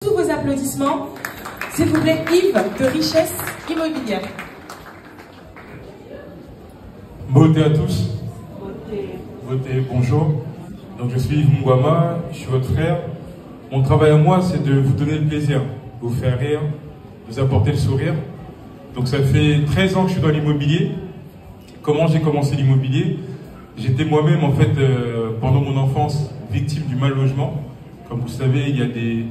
Sous vos applaudissements, s'il vous plaît, Yves de Richesse Immobilière. Beauté à tous. Beauté, bonjour. Donc je suis Yves Mungwama, je suis votre frère. Mon travail à moi, c'est de vous donner le plaisir, vous faire rire, vous apporter le sourire. Donc ça fait 13 ans que je suis dans l'immobilier. Comment j'ai commencé l'immobilier? J'étais moi-même en fait pendant mon enfance victime du mal logement. Comme vous savez, il y a des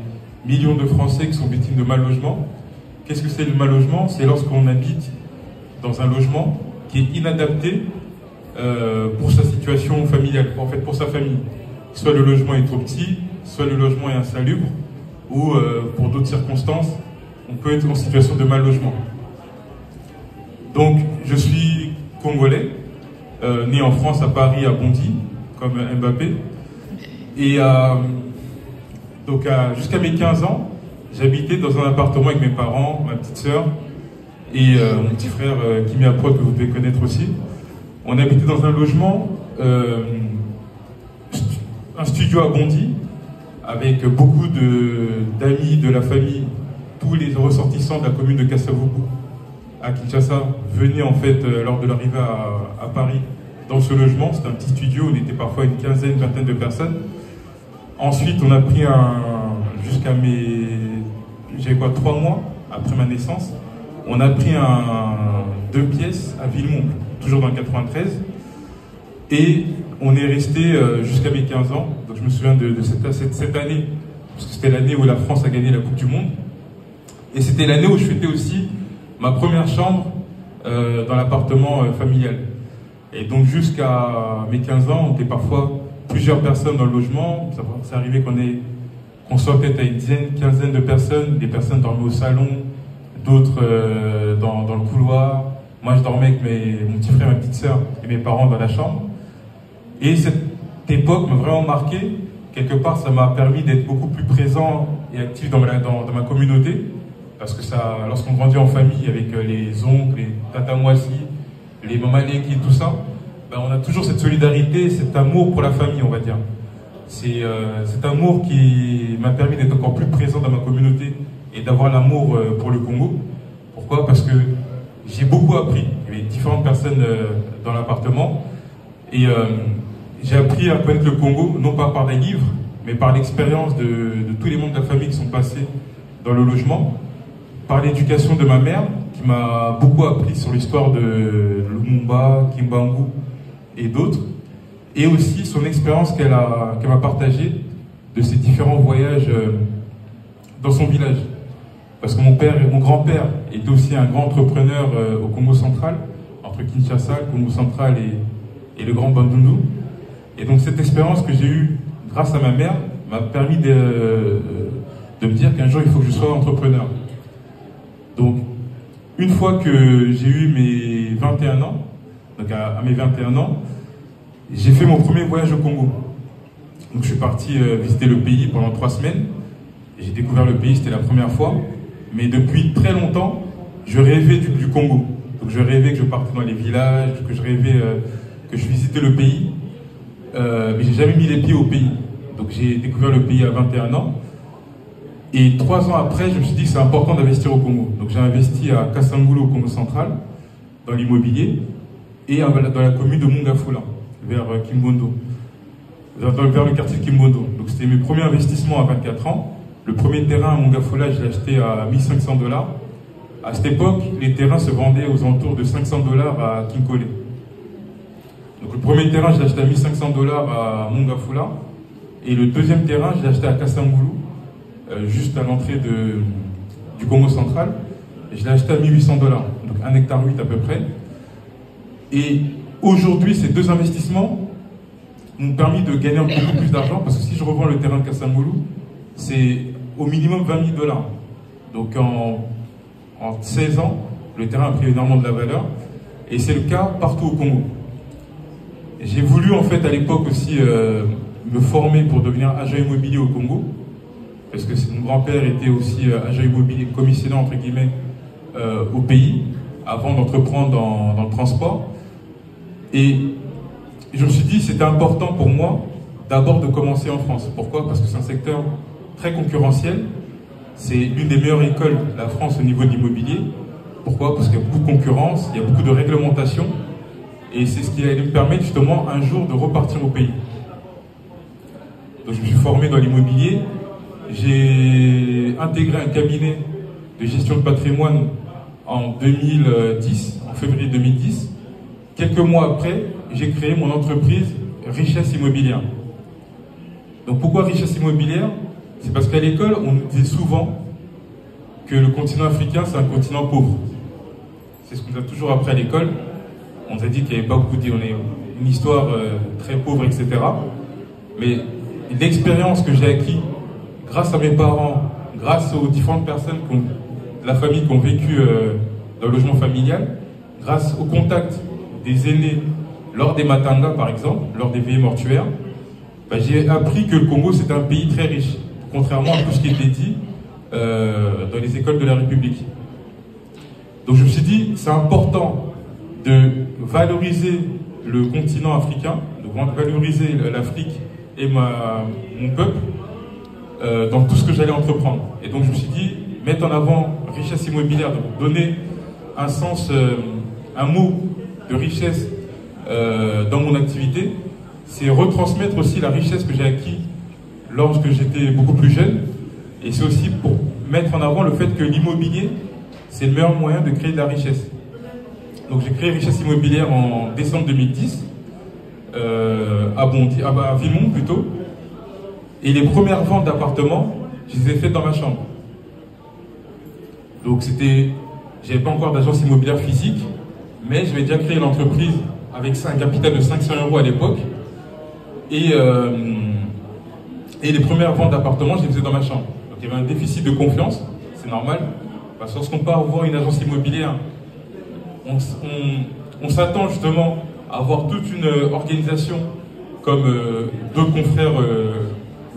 millions de Français qui sont victimes de mal logement. Qu'est-ce que c'est le mal logement? C'est lorsqu'on habite dans un logement qui est inadapté pour sa situation familiale, en fait pour sa famille. Soit le logement est trop petit, soit le logement est insalubre, ou pour d'autres circonstances, on peut être en situation de mal logement. Donc je suis congolais, né en France, à Paris, à Bondy, comme Mbappé. Et donc jusqu'à mes 15 ans, j'habitais dans un appartement avec mes parents, ma petite sœur et mon petit frère Kimi Aprod, que vous devez connaître aussi. On habitait dans un logement, un studio à Bondy, avec beaucoup d'amis de la famille. Tous les ressortissants de la commune de Kasavubu à Kinshasa venaient en fait lors de l'arrivée à Paris dans ce logement. C'était un petit studio, on était parfois une quinzaine, vingtaine de personnes. Ensuite, on a pris jusqu'à j'avais quoi, 3 mois après ma naissance, on a pris 2 pièces à Villemont, toujours dans le 93. Et on est resté jusqu'à mes 15 ans. Donc je me souviens de cette année, parce que c'était l'année où la France a gagné la Coupe du Monde. Et c'était l'année où je fêtais aussi ma première chambre dans l'appartement familial. Et donc jusqu'à mes 15 ans, on était parfois plusieurs personnes dans le logement. Ça arrivait qu'on soit peut-être à une dizaine, quinzaine de personnes. Des personnes dormaient au salon, d'autres dans le couloir. Moi, je dormais avec mon petit frère, ma petite sœur et mes parents dans la chambre. Et cette époque m'a vraiment marqué. Quelque part, ça m'a permis d'être beaucoup plus présent et actif dans ma communauté. Parce que lorsqu'on grandit en famille avec les oncles, les tatamoissi, les mamaleki et tout ça, ben on a toujours cette solidarité, cet amour pour la famille, on va dire. C'est cet amour qui m'a permis d'être encore plus présent dans ma communauté et d'avoir l'amour pour le Congo. Pourquoi? Parce que j'ai beaucoup appris. Il y avait différentes personnes dans l'appartement. Et j'ai appris à connaître le Congo, non pas par des livres, mais par l'expérience de tous les membres de la famille qui sont passés dans le logement, par l'éducation de ma mère, qui m'a beaucoup appris sur l'histoire de Lumumba, Kimbangu et d'autres, et aussi son expérience qu'elle m'a partagée de ses différents voyages dans son village. Parce que mon grand-père était aussi un grand entrepreneur au Congo central, entre Kinshasa, le Congo central et le Grand Bandundu. Et donc cette expérience que j'ai eue grâce à ma mère m'a permis de me dire qu'un jour il faut que je sois entrepreneur. Donc une fois que j'ai eu mes 21 ans, donc à mes 21 ans, j'ai fait mon premier voyage au Congo. Donc je suis parti visiter le pays pendant 3 semaines. J'ai découvert le pays, c'était la première fois. Mais depuis très longtemps, je rêvais du Congo. Donc je rêvais que je partais dans les villages, que je rêvais que je visitais le pays. Mais j'ai jamais mis les pieds au pays. Donc j'ai découvert le pays à 21 ans. Et 3 ans après, je me suis dit que c'est important d'investir au Congo. Donc j'ai investi à Kasangulu, au Congo central, dans l'immobilier, et dans la commune de Mongafula, vers Kimbondo, vers le quartier de Kimbondo. Donc c'était mes premiers investissements à 24 ans. Le premier terrain à Mongafula, je l'ai acheté à 1500 $. À cette époque, les terrains se vendaient aux alentours de 500 $ à Kinkole. Donc le premier terrain, je l'ai acheté à 1500 $ à Mongafula. Et le deuxième terrain, je l'ai acheté à Kasangulu, juste à l'entrée du Congo central. Et je l'ai acheté à 1800 $, donc 1,8 hectare à peu près. Et aujourd'hui, ces 2 investissements m'ont permis de gagner un peu plus d'argent, parce que si je revends le terrain de Kasangulu, c'est au minimum 20 000 $. Donc en 16 ans, le terrain a pris énormément de la valeur. Et c'est le cas partout au Congo. J'ai voulu en fait à l'époque aussi me former pour devenir agent immobilier au Congo. Parce que mon grand-père était aussi agent immobilier, commissionnaire entre guillemets au pays, avant d'entreprendre dans le transport. Et je me suis dit c'était important pour moi d'abord de commencer en France. Pourquoi? Parce que c'est un secteur très concurrentiel, c'est l'une des meilleures écoles de la France au niveau de l'immobilier. Pourquoi? Parce qu'il y a beaucoup de concurrence, il y a beaucoup de réglementation, et c'est ce qui allait me permettre justement un jour de repartir au pays. Donc je me suis formé dans l'immobilier, j'ai intégré un cabinet de gestion de patrimoine en 2010, en février 2010. Quelques mois après, j'ai créé mon entreprise Richesse Immobilière. Donc pourquoi Richesse Immobilière? C'est parce qu'à l'école, on nous disait souvent que le continent africain, c'est un continent pauvre. C'est ce qu'on nous a toujours appris à l'école. On nous a dit qu'il n'y avait pas beaucoup on est une histoire très pauvre, etc. Mais l'expérience que j'ai acquise grâce à mes parents, grâce aux différentes personnes de la famille qui ont vécu dans le logement familial, grâce au contact des aînés lors des matangas, par exemple, lors des veillées mortuaires, j'ai appris que le Congo, c'est un pays très riche, contrairement à tout ce qui était dit dans les écoles de la République. Donc je me suis dit, c'est important de valoriser le continent africain, de valoriser l'Afrique et mon peuple dans tout ce que j'allais entreprendre. Et donc je me suis dit, mettre en avant richesse immobilière, donc donner un sens, un mot de richesse dans mon activité, c'est retransmettre aussi la richesse que j'ai acquis lorsque j'étais beaucoup plus jeune. Et c'est aussi pour mettre en avant le fait que l'immobilier, c'est le meilleur moyen de créer de la richesse. Donc j'ai créé Richesse Immobilière en décembre 2010, à Villemont plutôt. Et les premières ventes d'appartements, je les ai faites dans ma chambre. Donc j'avais pas encore d'agence immobilière physique, mais j'avais déjà créé l'entreprise avec un capital de 500 € à l'époque. Et les premières ventes d'appartements, je les faisais dans ma chambre. Donc il y avait un déficit de confiance, c'est normal. Parce que lorsqu'on part voir une agence immobilière, on s'attend justement à avoir toute une organisation comme d'autres confrères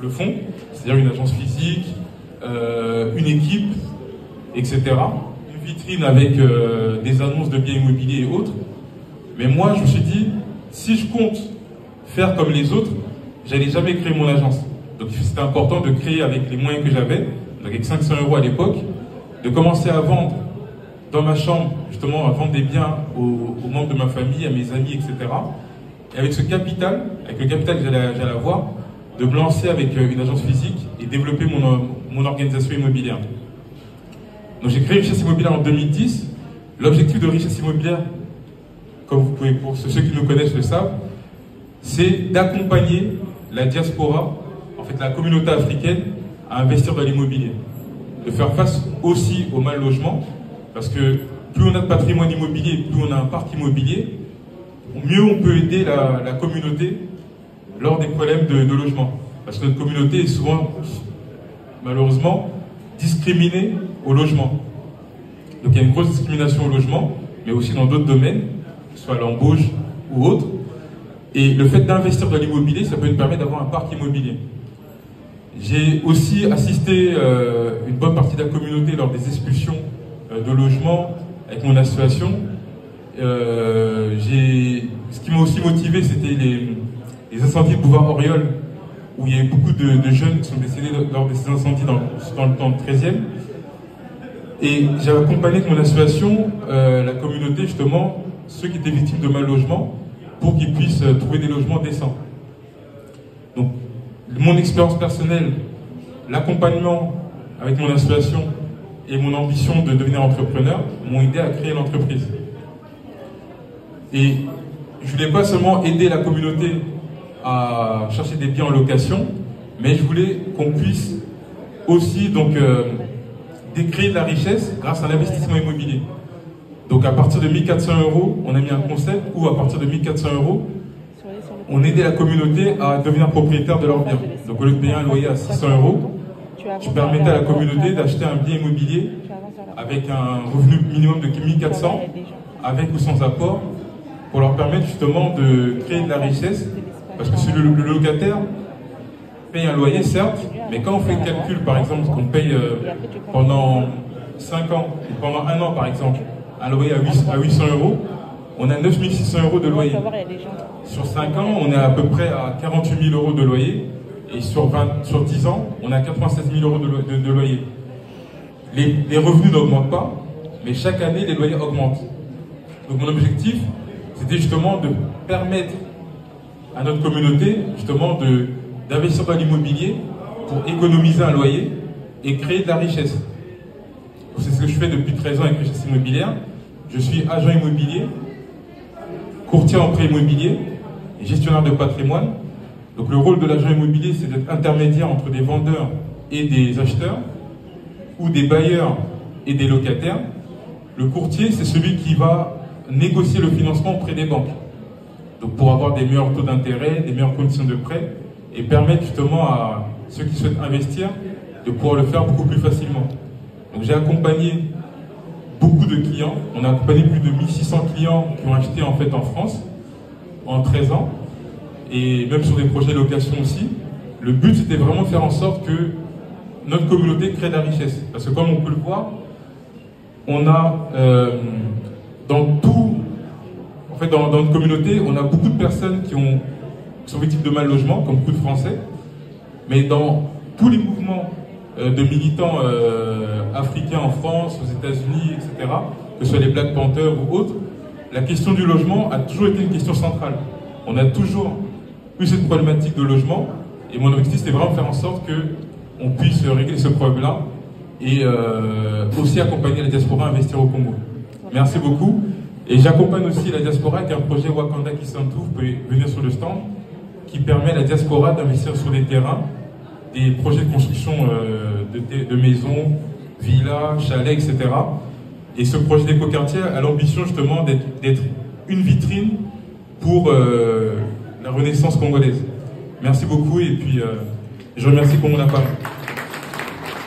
le font, c'est-à-dire une agence physique, une équipe, etc. Une vitrine avec des annonces de biens immobiliers et autres. Mais moi, je me suis dit, si je compte faire comme les autres, j'allais jamais créer mon agence. Donc c'était important de créer avec les moyens que j'avais, avec 500 € à l'époque, de commencer à vendre dans ma chambre, justement, à vendre des biens aux membres de ma famille, à mes amis, etc. Et avec ce capital, avec le capital que j'allais avoir, de me lancer avec une agence physique et développer mon organisation immobilière. Donc j'ai créé Richesse Immobilière en 2010. L'objectif de Richesse Immobilière, comme vous pouvez, pour ceux qui nous connaissent le savent, c'est d'accompagner la diaspora, en fait la communauté africaine, à investir dans l'immobilier. De faire face aussi au mal logement, parce que plus on a de patrimoine immobilier, plus on a un parc immobilier, mieux on peut aider la communauté lors des problèmes de logement. Parce que notre communauté est souvent, malheureusement, discriminée au logement. Donc il y a une grosse discrimination au logement, mais aussi dans d'autres domaines, que ce soit l'embauche ou autre. Et le fait d'investir dans l'immobilier, ça peut nous permettre d'avoir un parc immobilier. J'ai aussi assisté une bonne partie de la communauté lors des expulsions de logements avec mon association. Ce qui m'a aussi motivé, c'était les incendies de Boulevard Auriol, où il y a eu beaucoup de jeunes qui sont décédés lors de ces incendies dans le 13e. Et j'ai accompagné avec mon association la communauté, justement, ceux qui étaient victimes de mal logement, pour qu'ils puissent trouver des logements décents. Donc, mon expérience personnelle, l'accompagnement avec mon association et mon ambition de devenir entrepreneur m'ont aidé à créer l'entreprise. Et je voulais pas seulement aider la communauté à chercher des biens en location, mais je voulais qu'on puisse aussi donc créer de la richesse grâce à l'investissement immobilier. Donc à partir de 1 400 €, on a mis un concept où à partir de 1 400 €, on aidait la communauté à devenir propriétaire de leurs biens. Donc au lieu de payer un loyer à 600 €, je permettais à la communauté d'acheter un bien immobilier avec un revenu minimum de 1 400 €, avec ou sans apport, pour leur permettre justement de créer de la richesse. Parce que si le locataire paye un loyer, certes, mais quand on fait le calcul, par exemple, qu'on paye pendant 5 ans, ou pendant 1 an par exemple, un loyer à 800 €, on a 9 600 € de loyer. Sur 5 ans, on est à peu près à 48 000 € de loyer. Et sur 10 ans, on a 96 000 € de loyer. les revenus n'augmentent pas, mais chaque année, les loyers augmentent. Donc mon objectif, c'était justement de permettre à notre communauté, justement, d'investir dans l'immobilier pour économiser un loyer et créer de la richesse. C'est ce que je fais depuis 13 ans avec Richesse Immobilière. Je suis agent immobilier, courtier en prêt immobilier et gestionnaire de patrimoine. Donc le rôle de l'agent immobilier, c'est d'être intermédiaire entre des vendeurs et des acheteurs, ou des bailleurs et des locataires. Le courtier, c'est celui qui va négocier le financement auprès des banques. Donc pour avoir des meilleurs taux d'intérêt, des meilleures conditions de prêt, et permettre justement à ceux qui souhaitent investir de pouvoir le faire beaucoup plus facilement. Donc j'ai accompagné beaucoup de clients. On a accompagné plus de 1600 clients qui ont acheté en fait en France en 13 ans, et même sur des projets de location aussi. Le but, c'était vraiment de faire en sorte que notre communauté crée de la richesse. Parce que comme on peut le voir, on a dans notre communauté, on a beaucoup de personnes qui sont victimes de mal logement, comme beaucoup de Français. Mais dans tous les mouvements de militants africains en France, aux États-Unis, etc., que ce soit les Black Panthers ou autres, la question du logement a toujours été une question centrale. On a toujours eu cette problématique de logement, et mon objectif, c'était vraiment de faire en sorte qu'on puisse régler ce problème-là et aussi accompagner la diaspora à investir au Congo. Merci beaucoup. Et j'accompagne aussi la diaspora avec un projet Wakanda Kisantu, vous pouvez venir sur le stand, qui permet à la diaspora d'investir sur des terrains, des projets de construction de maisons, villas, chalets, etc. Et ce projet d'écoquartier a l'ambition justement d'être une vitrine pour la renaissance congolaise. Merci beaucoup et puis je remercie Congo n'a pas.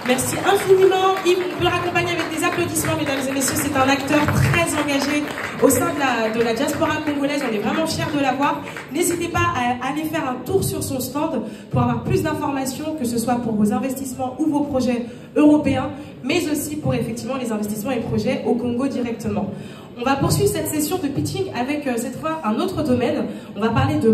Merci infiniment Yves, on peut le raccompagner avec des applaudissements mesdames et messieurs, c'est un acteur très engagé au sein de la diaspora congolaise, on est vraiment fiers de l'avoir. N'hésitez pas à aller faire un tour sur son stand pour avoir plus d'informations, que ce soit pour vos investissements ou vos projets européens, mais aussi pour effectivement les investissements et projets au Congo directement. On va poursuivre cette session de pitching avec cette fois un autre domaine, on va parler de